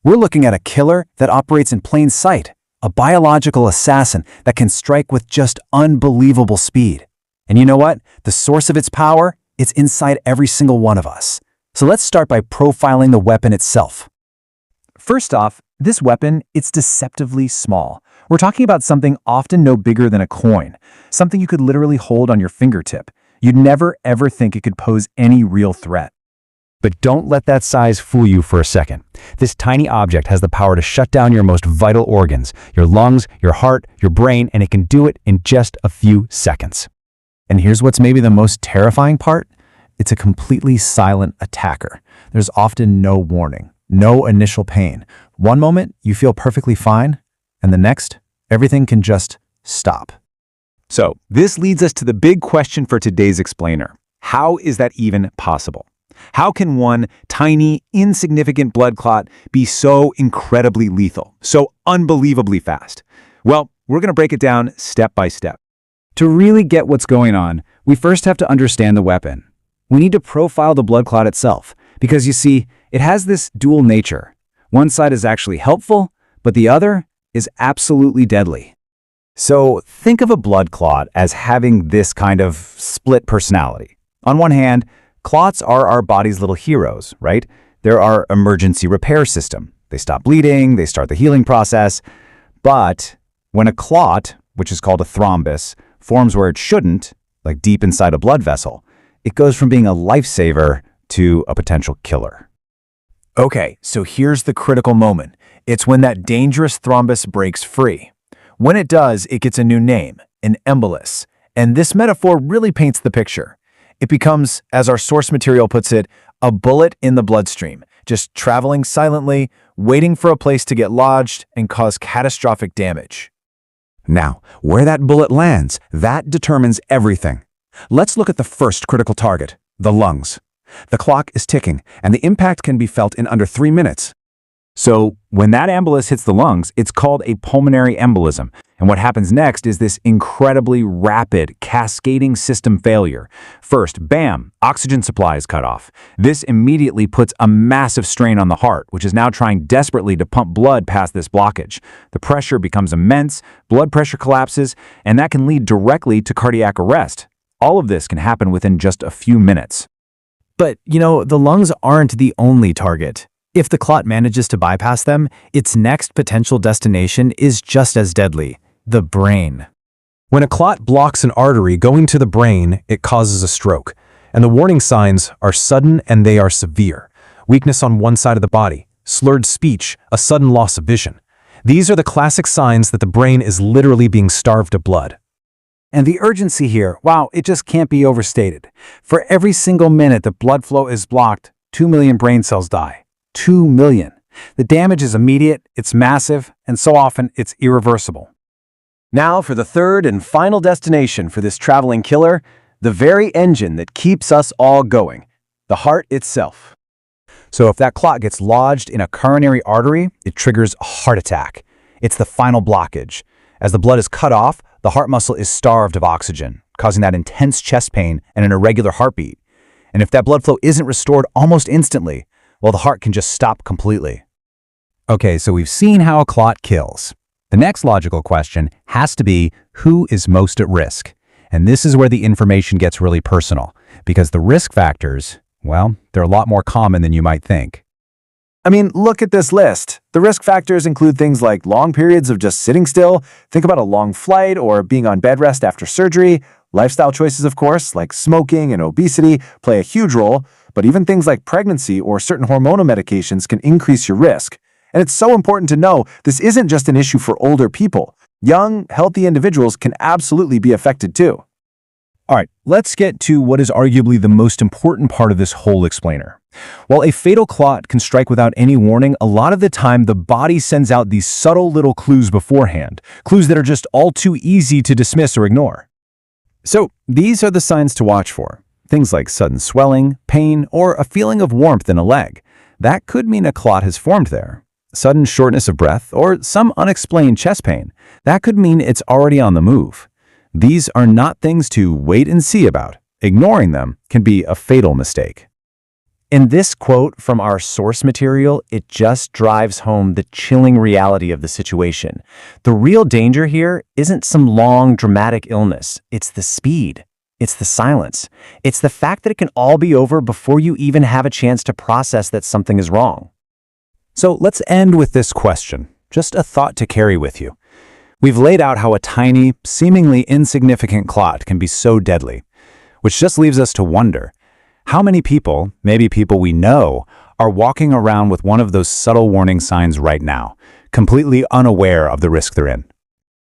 We're looking at a killer that operates in plain sight, a biological assassin that can strike with just unbelievable speed. And you know what? The source of its power, it's inside every single one of us. So let's start by profiling the weapon itself. First off, this weapon, it's deceptively small. We're talking about something often no bigger than a coin, something you could literally hold on your fingertip. You'd never ever think it could pose any real threat. But don't let that size fool you for a second. This tiny object has the power to shut down your most vital organs, your lungs, your heart, your brain, and it can do it in just a few seconds. And here's what's maybe the most terrifying part. It's a completely silent attacker. There's often no warning, no initial pain. One moment, you feel perfectly fine, and the next, everything can just stop. So, this leads us to the big question for today's explainer. How is that even possible? How can one tiny, insignificant blood clot be so incredibly lethal, so unbelievably fast? Well, we're going to break it down step by step. To really get what's going on, we first have to understand the weapon. We need to profile the blood clot itself, because you see, it has this dual nature. One side is actually helpful, but the other is absolutely deadly. So think of a blood clot as having this kind of split personality. On one hand, clots are our body's little heroes, right? They're our emergency repair system. They stop bleeding, they start the healing process. But when a clot, which is called a thrombus, forms where it shouldn't, like deep inside a blood vessel, it goes from being a lifesaver to a potential killer. Okay, so here's the critical moment. It's when that dangerous thrombus breaks free. When it does, it gets a new name, an embolus. And this metaphor really paints the picture. It becomes, as our source material puts it, a bullet in the bloodstream, just traveling silently, waiting for a place to get lodged and cause catastrophic damage. Now, where that bullet lands, that determines everything. Let's look at the first critical target, the lungs. The clock is ticking, and the impact can be felt in under 3 minutes. So, when that embolus hits the lungs, it's called a pulmonary embolism. And what happens next is this incredibly rapid, cascading system failure. First, bam, oxygen supply is cut off. This immediately puts a massive strain on the heart, which is now trying desperately to pump blood past this blockage. The pressure becomes immense, blood pressure collapses, and that can lead directly to cardiac arrest. All of this can happen within just a few minutes. But, the lungs aren't the only target. If the clot manages to bypass them, its next potential destination is just as deadly, the brain. When a clot blocks an artery going to the brain, it causes a stroke. And the warning signs are sudden and they are severe. Weakness on one side of the body, slurred speech, a sudden loss of vision. These are the classic signs that the brain is literally being starved of blood. And the urgency here, wow, it just can't be overstated. For every single minute that blood flow is blocked, 2 million brain cells die. 2 million. The damage is immediate, it's massive, and so often it's irreversible. Now for the third and final destination for this traveling killer, the very engine that keeps us all going, the heart itself. So if that clot gets lodged in a coronary artery, it triggers a heart attack. It's the final blockage. As the blood is cut off, the heart muscle is starved of oxygen, causing that intense chest pain and an irregular heartbeat. And if that blood flow isn't restored almost instantly, well, the heart can just stop completely. Okay, so we've seen how a clot kills. The next logical question has to be, who is most at risk? And this is where the information gets really personal, because the risk factors, well, they're a lot more common than you might think. I mean, look at this list. The risk factors include things like long periods of just sitting still, think about a long flight or being on bed rest after surgery. Lifestyle choices, of course, like smoking and obesity, play a huge role, but even things like pregnancy or certain hormonal medications can increase your risk. And it's so important to know this isn't just an issue for older people. Young, healthy individuals can absolutely be affected too. All right, let's get to what is arguably the most important part of this whole explainer. While a fatal clot can strike without any warning, a lot of the time the body sends out these subtle little clues beforehand, clues that are just all too easy to dismiss or ignore. So these are the signs to watch for. Things like sudden swelling, pain, or a feeling of warmth in a leg. That could mean a clot has formed there. Sudden shortness of breath or some unexplained chest pain. That could mean it's already on the move. These are not things to wait and see about. Ignoring them can be a fatal mistake. In this quote from our source material, it just drives home the chilling reality of the situation. The real danger here isn't some long, dramatic illness. It's the speed. It's the silence. It's the fact that it can all be over before you even have a chance to process that something is wrong. So let's end with this question, just a thought to carry with you. We've laid out how a tiny, seemingly insignificant clot can be so deadly, which just leaves us to wonder, how many people, maybe people we know, are walking around with one of those subtle warning signs right now, completely unaware of the risk they're in?